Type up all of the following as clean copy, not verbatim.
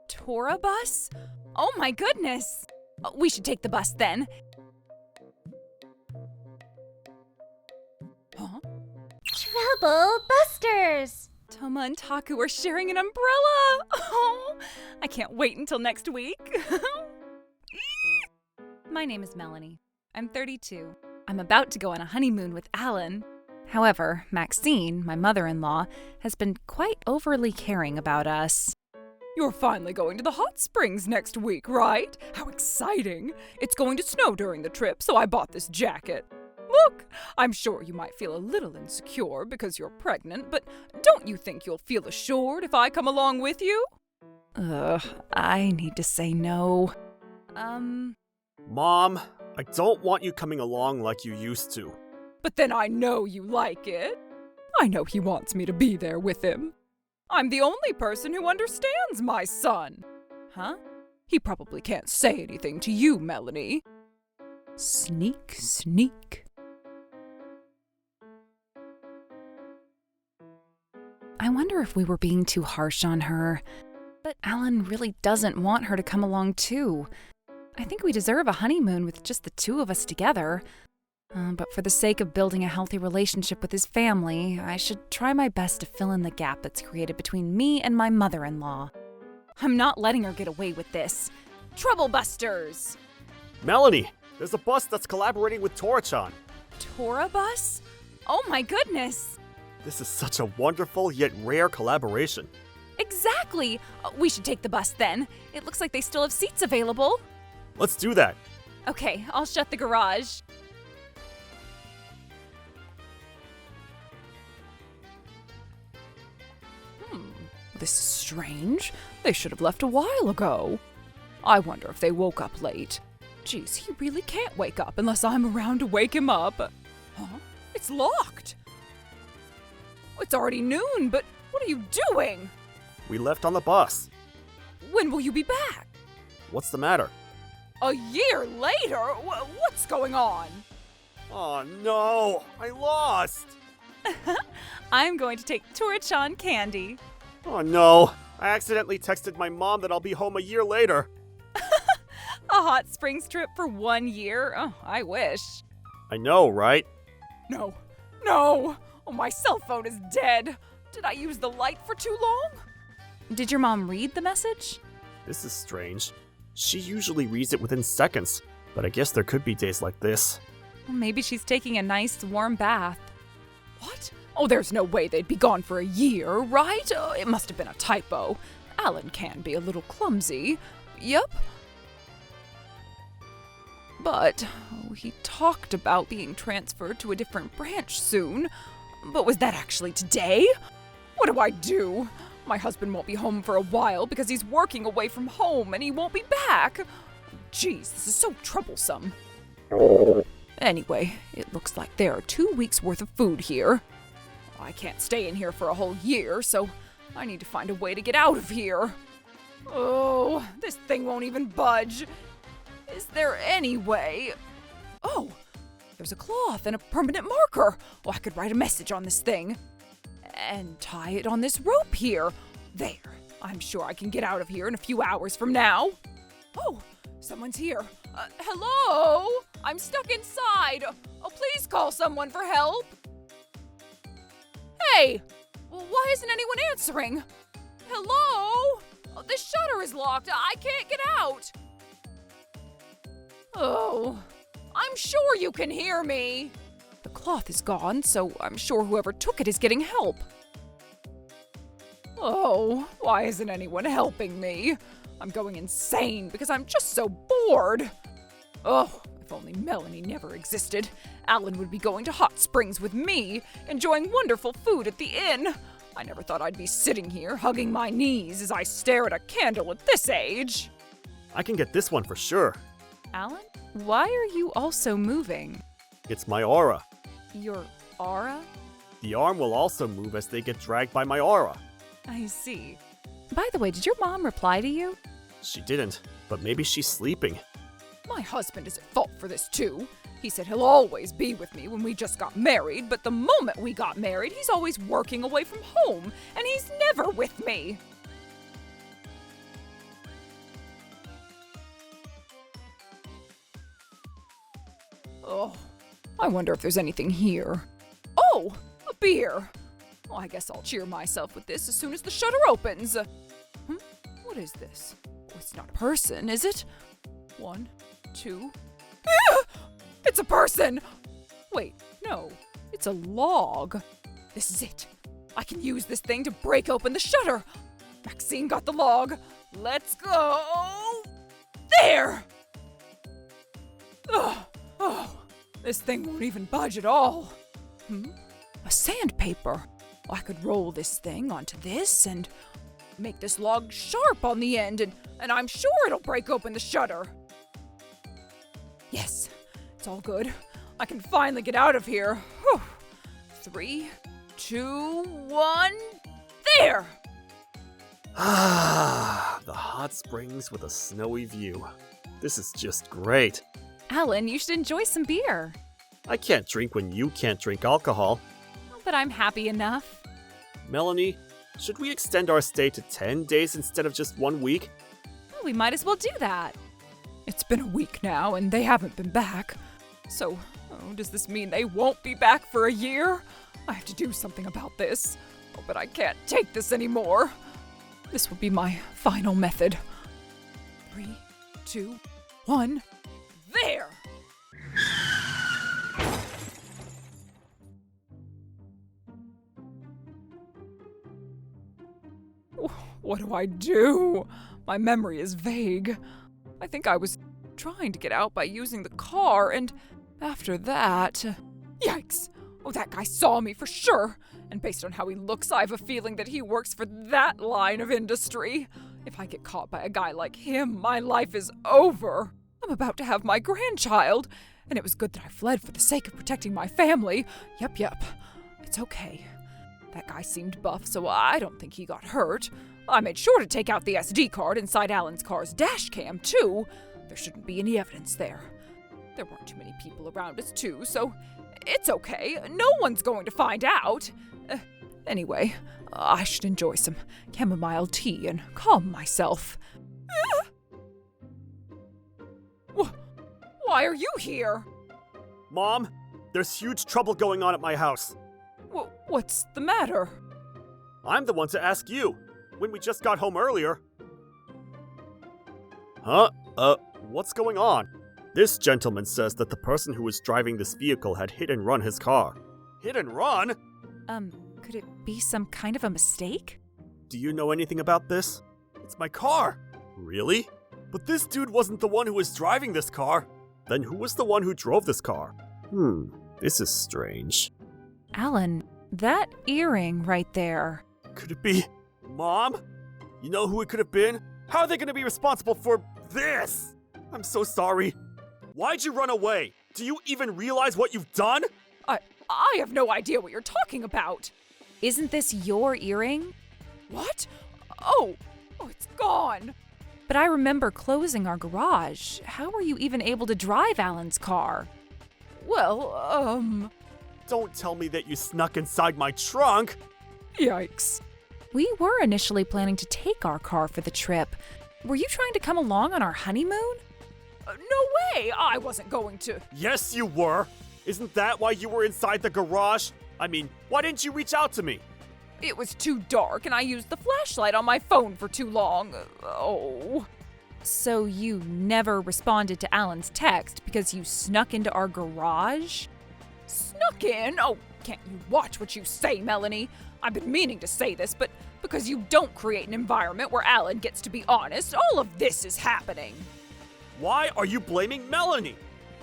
tour bus? Oh my goodness! We should take the bus then. Huh? Trouble Busters! Toma and Taku are sharing an umbrella! Oh, I can't wait until next week. My name is Melanie. I'm 32. I'm about to go on a honeymoon with Alan. However, Maxine, my mother-in-law, has been quite overly caring about us. You're finally going to the hot springs next week, right? How exciting! It's going to snow during the trip, so I bought this jacket. Look, I'm sure you might feel a little insecure because you're pregnant, but don't you think you'll feel assured if I come along with you? I need to say no. Mom, I don't want you coming along like you used to. But then I know you like it. I know he wants me to be there with him. I'm the only person who understands my son. Huh? He probably can't say anything to you, Melanie. Sneak, sneak. I wonder if we were being too harsh on her. But Alan really doesn't want her to come along too. I think we deserve a honeymoon with just the two of us together. But for the sake of building a healthy relationship with his family, I should try my best to fill in the gap that's created between me and my mother-in-law. I'm not letting her get away with this. Trouble Busters! Melanie, there's a bus that's collaborating with Torachan. Tora bus? Oh my goodness! This is such a wonderful yet rare collaboration. Exactly! We should take the bus then. It looks like they still have seats available. Let's do that. Okay, I'll shut the garage. This is strange. They should have left a while ago. I wonder if they woke up late. Geez, he really can't wake up unless I'm around to wake him up. Huh? It's locked. It's already noon, but what are you doing? We left on the bus. When will you be back? What's the matter? A year later? What's going on? Oh no, I lost! I'm going to take Torachan candy. Oh no, I accidentally texted my mom that I'll be home a year later. A hot springs trip for 1 year? Oh, I wish. I know, right? No. Oh, my cell phone is dead. Did I use the light for too long? Did your mom read the message? This is strange. She usually reads it within seconds, but I guess there could be days like this. Well, maybe she's taking a nice warm bath. What? Oh, there's no way they'd be gone for a year, right? It must have been a typo. Alan can be a little clumsy. Yep. But he talked about being transferred to a different branch soon. But was that actually today? What do I do? My husband won't be home for a while because he's working away from home and he won't be back. Geez, this is so troublesome. Anyway, it looks like there are 2 weeks worth of food here. I can't stay in here for a whole year, so I need to find a way to get out of here. Oh, this thing won't even budge. Is there any way? Oh, there's a cloth and a permanent marker. Oh, I could write a message on this thing. And tie it on this rope here. There. I'm sure I can get out of here in a few hours from now. Oh, someone's here. Hello? I'm stuck inside. Oh, please call someone for help. Hey, why isn't anyone answering? Hello? Oh, the shutter is locked. I can't get out. Oh, I'm sure you can hear me. The cloth is gone, so I'm sure whoever took it is getting help. Oh, why isn't anyone helping me? I'm going insane because I'm just so bored. Oh, if only Melanie never existed. Alan would be going to hot springs with me, enjoying wonderful food at the inn. I never thought I'd be sitting here hugging my knees as I stare at a candle at this age. I can get this one for sure. Alan, why are you also moving? It's my aura. Your aura? The arm will also move as they get dragged by my aura. I see. By the way, did your mom reply to you? She didn't, but maybe she's sleeping. My husband is at fault for this too. He said he'll always be with me when we just got married, but the moment we got married, he's always working away from home, and he's never with me. Oh, I wonder if there's anything here. Oh, a beer. Well, I guess I'll cheer myself with this as soon as the shutter opens. What is this? Oh, it's not a person, is it? 1, 2. Ah! It's a person! Wait, no, it's a log. This is it. I can use this thing to break open the shutter. Maxine got the log. Let's go. There! Oh, this thing won't even budge at all. A sandpaper. I could roll this thing onto this and make this log sharp on the end, and I'm sure it'll break open the shutter. Yes, it's all good. I can finally get out of here. Whew. 3, 2, 1, there! Ah, the hot springs with a snowy view. This is just great. Alan, you should enjoy some beer. I can't drink when you can't drink alcohol. But I'm happy enough. Melanie, should we extend our stay to 10 days instead of just 1 week? Well, we might as well do that. It's been a week now, and they haven't been back. So, does this mean they won't be back for a year? I have to do something about this. Oh, but I can't take this anymore. This will be my final method. 3, 2, 1, there! What do I do? My memory is vague. I think I was trying to get out by using the car, and after that... Yikes! Oh, that guy saw me for sure. And based on how he looks, I have a feeling that he works for that line of industry. If I get caught by a guy like him, my life is over. I'm about to have my grandchild, and it was good that I fled for the sake of protecting my family. Yep. It's okay. That guy seemed buff, so I don't think he got hurt. I made sure to take out the SD card inside Alan's car's dash cam, too. There shouldn't be any evidence there. There weren't too many people around us, too, so it's okay. No one's going to find out. Anyway, I should enjoy some chamomile tea and calm myself. Why are you here? Mom, there's huge trouble going on at my house. What's the matter? I'm the one to ask you, when we just got home earlier. Huh? What's going on? This gentleman says that the person who was driving this vehicle had hit and run his car. Hit and run? Could it be some kind of a mistake? Do you know anything about this? It's my car. Really? But this dude wasn't the one who was driving this car. Then who was the one who drove this car? This is strange. Alan, that earring right there. Could it be Mom? You know who it could have been? How are they going to be responsible for this? I'm so sorry. Why'd you run away? Do you even realize what you've done? I have no idea what you're talking about. Isn't this your earring? What? Oh, it's gone. But I remember closing our garage. How were you even able to drive Alan's car? Well, Don't tell me that you snuck inside my trunk. Yikes. We were initially planning to take our car for the trip. Were you trying to come along on our honeymoon? No way! I wasn't going to. Yes, you were. Isn't that why you were inside the garage? I mean, why didn't you reach out to me? It was too dark, and I used the flashlight on my phone for too long. So you never responded to Alan's text because you snuck into our garage? Snuck in? Oh, can't you watch what you say, Melanie? I've been meaning to say this, but because you don't create an environment where Alan gets to be honest, all of this is happening. Why are you blaming Melanie?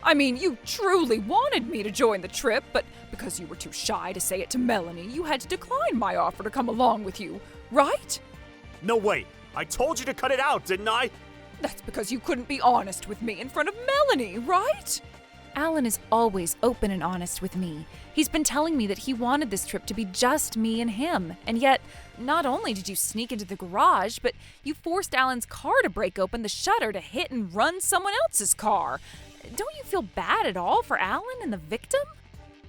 I mean, you truly wanted me to join the trip, but because you were too shy to say it to Melanie, you had to decline my offer to come along with you, right? No, wait. I told you to cut it out, didn't I? That's because you couldn't be honest with me in front of Melanie, right? Alan is always open and honest with me. He's been telling me that he wanted this trip to be just me and him. And yet, not only did you sneak into the garage, but you forced Alan's car to break open the shutter to hit and run someone else's car. Don't you feel bad at all for Alan and the victim?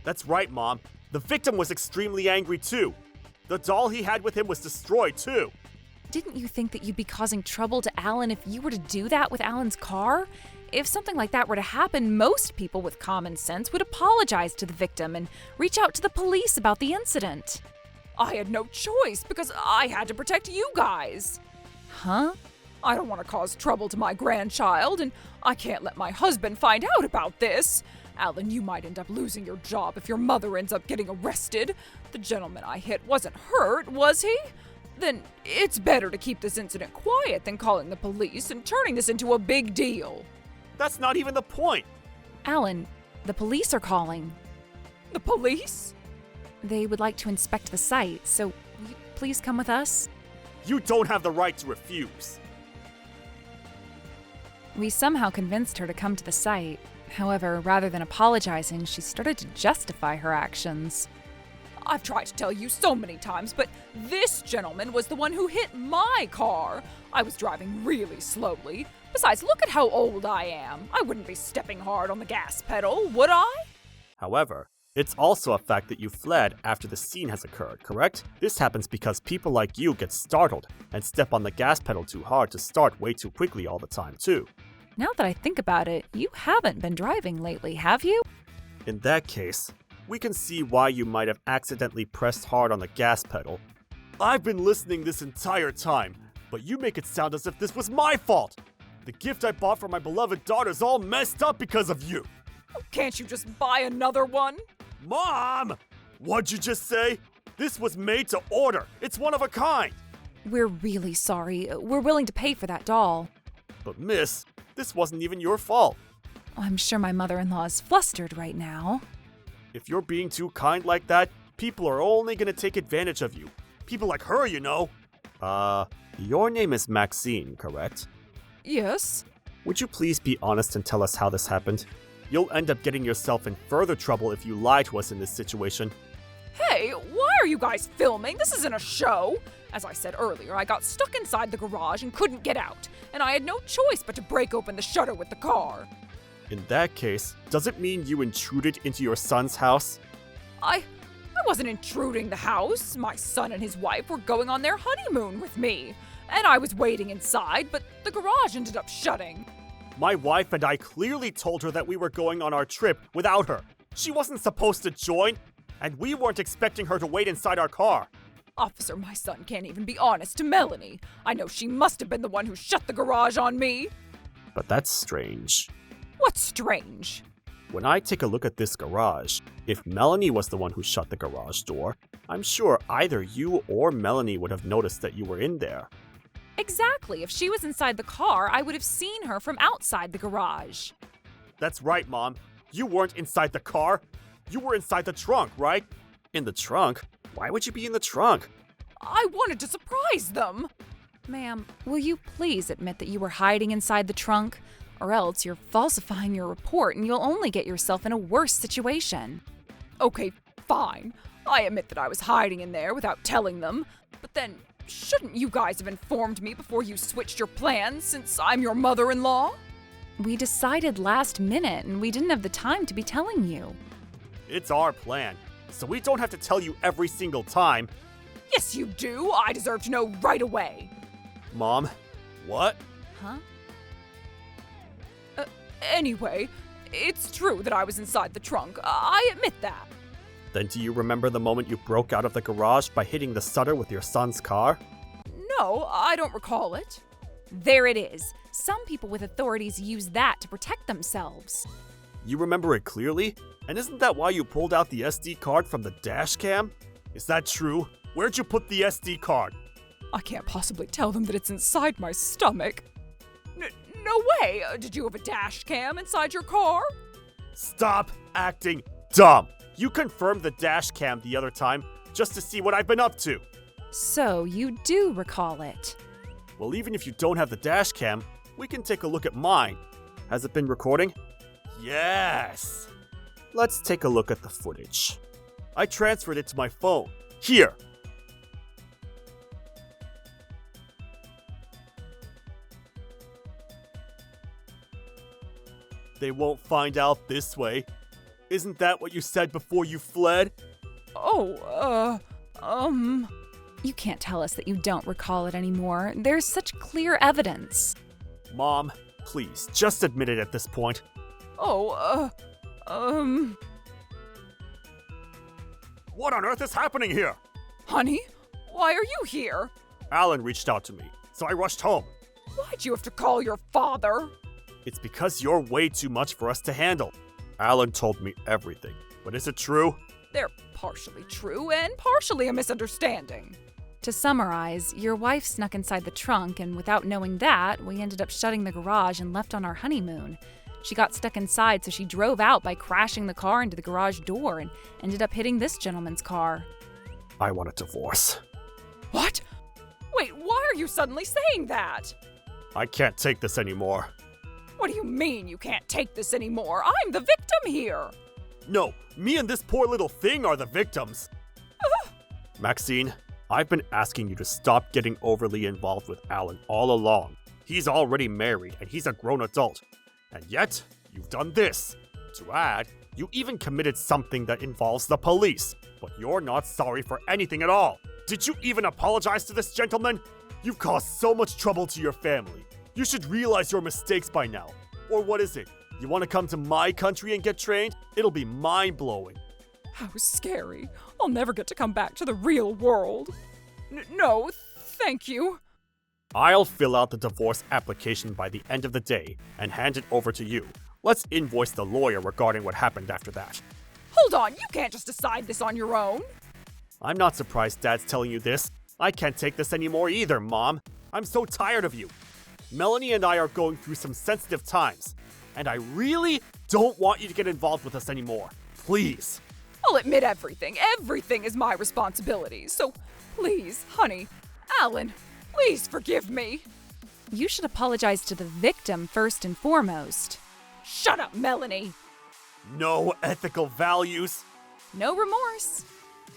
That's right, Mom. The victim was extremely angry, too. The doll he had with him was destroyed, too. Didn't you think that you'd be causing trouble to Alan if you were to do that with Alan's car? If something like that were to happen, most people with common sense would apologize to the victim and reach out to the police about the incident. I had no choice because I had to protect you guys. Huh? I don't want to cause trouble to my grandchild, and I can't let my husband find out about this. Alan, you might end up losing your job if your mother ends up getting arrested. The gentleman I hit wasn't hurt, was he? Then it's better to keep this incident quiet than calling the police and turning this into a big deal. That's not even the point. Alan, the police are calling. The police? They would like to inspect the site, so will you please come with us? You don't have the right to refuse. We somehow convinced her to come to the site. However, rather than apologizing, she started to justify her actions. I've tried to tell you so many times, but this gentleman was the one who hit my car. I was driving really slowly. Besides, look at how old I am. I wouldn't be stepping hard on the gas pedal, would I? However, it's also a fact that you fled after the scene has occurred, correct? This happens because people like you get startled and step on the gas pedal too hard to start way too quickly all the time, too. Now that I think about it, you haven't been driving lately, have you? In that case, we can see why you might have accidentally pressed hard on the gas pedal. I've been listening this entire time, but you make it sound as if this was my fault. The gift I bought for my beloved daughter's all messed up because of you. Can't you just buy another one? Mom! What'd you just say? This was made to order. It's one of a kind. We're really sorry. We're willing to pay for that doll. But miss, this wasn't even your fault. I'm sure my mother-in-law is flustered right now. If you're being too kind like that, people are only gonna take advantage of you. People like her, you know. Your name is Maxine, correct? Yes. Would you please be honest and tell us how this happened? You'll end up getting yourself in further trouble if you lie to us in this situation. Hey, why are you guys filming? This isn't a show. As I said earlier, I got stuck inside the garage and couldn't get out, and I had no choice but to break open the shutter with the car. In that case, does it mean you intruded into your son's house? I wasn't intruding the house. My son and his wife were going on their honeymoon with me, and I was waiting inside, but the garage ended up shutting. My wife and I clearly told her that we were going on our trip without her. She wasn't supposed to join, and we weren't expecting her to wait inside our car. Officer, my son can't even be honest to Melanie. I know she must have been the one who shut the garage on me. But that's strange. What's strange? When I take a look at this garage, if Melanie was the one who shut the garage door, I'm sure either you or Melanie would have noticed that you were in there. Exactly. If she was inside the car, I would have seen her from outside the garage. That's right, Mom. You weren't inside the car. You were inside the trunk, right? In the trunk? Why would you be in the trunk? I wanted to surprise them. Ma'am, will you please admit that you were hiding inside the trunk? Or else you're falsifying your report and you'll only get yourself in a worse situation. Okay, fine. I admit that I was hiding in there without telling them. But then, shouldn't you guys have informed me before you switched your plans since I'm your mother-in-law? We decided last minute and we didn't have the time to be telling you. It's our plan, so we don't have to tell you every single time. Yes, you do. I deserve to know right away. Mom, what? Huh? Anyway, it's true that I was inside the trunk. I admit that. Then do you remember the moment you broke out of the garage by hitting the stutter with your son's car? No, I don't recall it. There it is. Some people with authorities use that to protect themselves. You remember it clearly? And isn't that why you pulled out the SD card from the dash cam? Is that true? Where'd you put the SD card? I can't possibly tell them that it's inside my stomach. No way! Did you have a dash cam inside your car? Stop acting dumb! You confirmed the dash cam the other time just to see what I've been up to. So you do recall it. Well, even if you don't have the dash cam, we can take a look at mine. Has it been recording? Yes! Let's take a look at the footage. I transferred it to my phone. Here! They won't find out this way. Isn't that what you said before you fled? You can't tell us that you don't recall it anymore. There's such clear evidence. Mom, Please, just admit it at this point. Oh, What on earth is happening here? honey, why are you here? Alan reached out to me, so I rushed home. Why'd you have to call your father? It's because you're way too much for us to handle. Alan told me everything, but is it true? They're partially true and partially a misunderstanding. To summarize, your wife snuck inside the trunk, and without knowing that, we ended up shutting the garage and left on our honeymoon. She got stuck inside, so she drove out by crashing the car into the garage door and ended up hitting this gentleman's car. I want a divorce. What? Wait, why are you suddenly saying that? I can't take this anymore. What do you mean you can't take this anymore? I'm the victim here. No, me and this poor little thing are the victims. Maxine, I've been asking you to stop getting overly involved with Alan all along. He's already married and he's a grown adult. And yet, you've done this. To add, you even committed something that involves the police. But you're not sorry for anything at all. Did you even apologize to this gentleman? You've caused so much trouble to your family. You should realize your mistakes by now. Or what is it? You want to come to my country and get trained? It'll be mind-blowing. How scary. I'll never get to come back to the real world. No, thank you. I'll fill out the divorce application by the end of the day and hand it over to you. Let's invoice the lawyer regarding what happened after that. Hold on, you can't just decide this on your own. I'm not surprised Dad's telling you this. I can't take this anymore either, Mom. I'm so tired of you. Melanie and I are going through some sensitive times, and I really don't want you to get involved with us anymore. Please. I'll admit everything. Everything is my responsibility. So please, honey, Alan, please forgive me. You should apologize to the victim first and foremost. Shut up, Melanie. No ethical values. No remorse.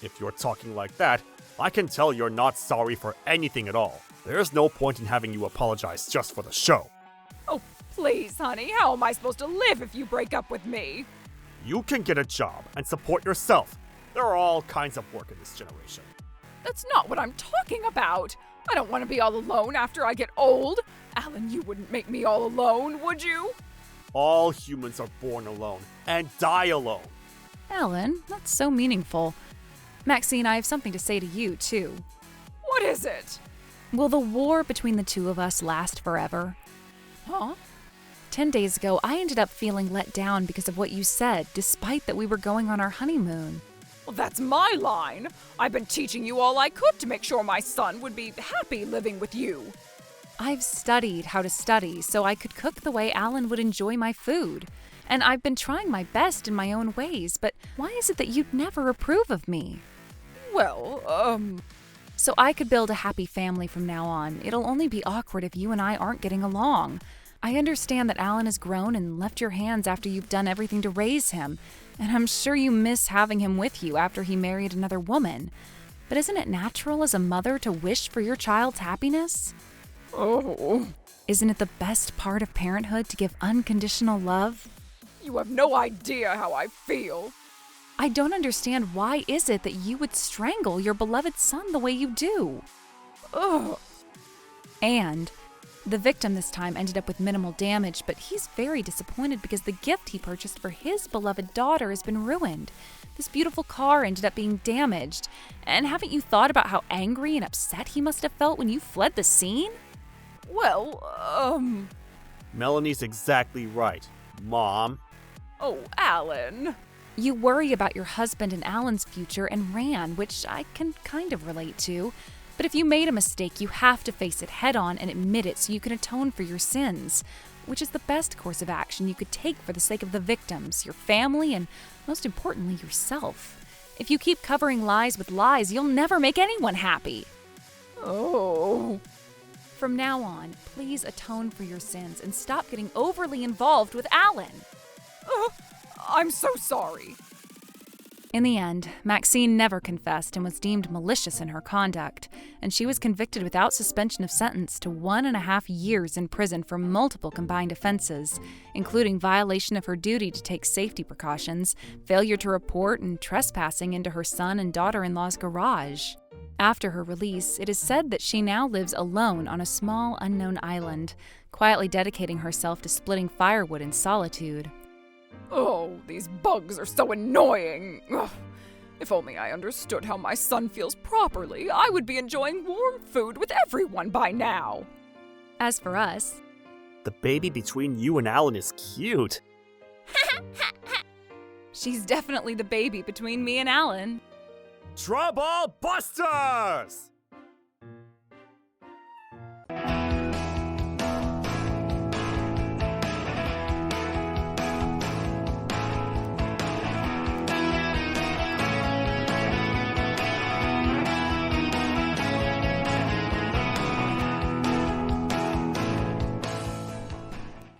If you're talking like that, I can tell you're not sorry for anything at all. There's no point in having you apologize just for the show. Oh, please, honey, how am I supposed to live if you break up with me? You can get a job and support yourself. There are all kinds of work in this generation. That's not what I'm talking about. I don't want to be all alone after I get old. Alan, you wouldn't make me all alone, would you? All humans are born alone and die alone. Alan, that's so meaningful. Maxine, I have something to say to you, too. What is it? Will the war between the two of us last forever? Huh? 10 days ago, I ended up feeling let down because of what you said, despite that we were going on our honeymoon. Well, that's my line. I've been teaching you all I could to make sure my son would be happy living with you. I've studied how to study so I could cook the way Alan would enjoy my food. And I've been trying my best in my own ways, but why is it that you'd never approve of me? Well, So I could build a happy family from now on. It'll only be awkward if you and I aren't getting along. I understand that Alan has grown and left your hands after you've done everything to raise him, and I'm sure you miss having him with you after he married another woman. But isn't it natural as a mother to wish for your child's happiness? oh, Isn't it the best part of parenthood to give unconditional love? you have no idea how I feel. I don't understand why is it that you would strangle your beloved son the way you do? Ugh. And the victim this time ended up with minimal damage, but he's very disappointed because the gift he purchased for his beloved daughter has been ruined. This beautiful car ended up being damaged. And haven't you thought about how angry and upset he must have felt when you fled the scene? Well, Melanie's exactly right, Mom. oh, Alan. You worry about your husband and Alan's future and ran, which I can kind of relate to. But if you made a mistake, you have to face it head on and admit it so you can atone for your sins, which is the best course of action you could take for the sake of the victims, your family, and most importantly, yourself. If you keep covering lies with lies, you'll never make anyone happy. Oh. From now on, please atone for your sins and stop getting overly involved with Alan. I'm so sorry. In the end, Maxine never confessed and was deemed malicious in her conduct, and she was convicted without suspension of sentence to 1.5 years in prison for multiple combined offenses, including violation of her duty to take safety precautions, failure to report, and trespassing into her son and daughter-in-law's garage. After her release, it is said that she now lives alone on a small, unknown island, quietly dedicating herself to splitting firewood in solitude. Oh, these bugs are so annoying. Ugh. If only I understood how my son feels properly, I would be enjoying warm food with everyone by now. As for us, The baby between you and Alan is cute. she's definitely the baby between me and Alan. Trouble Busters!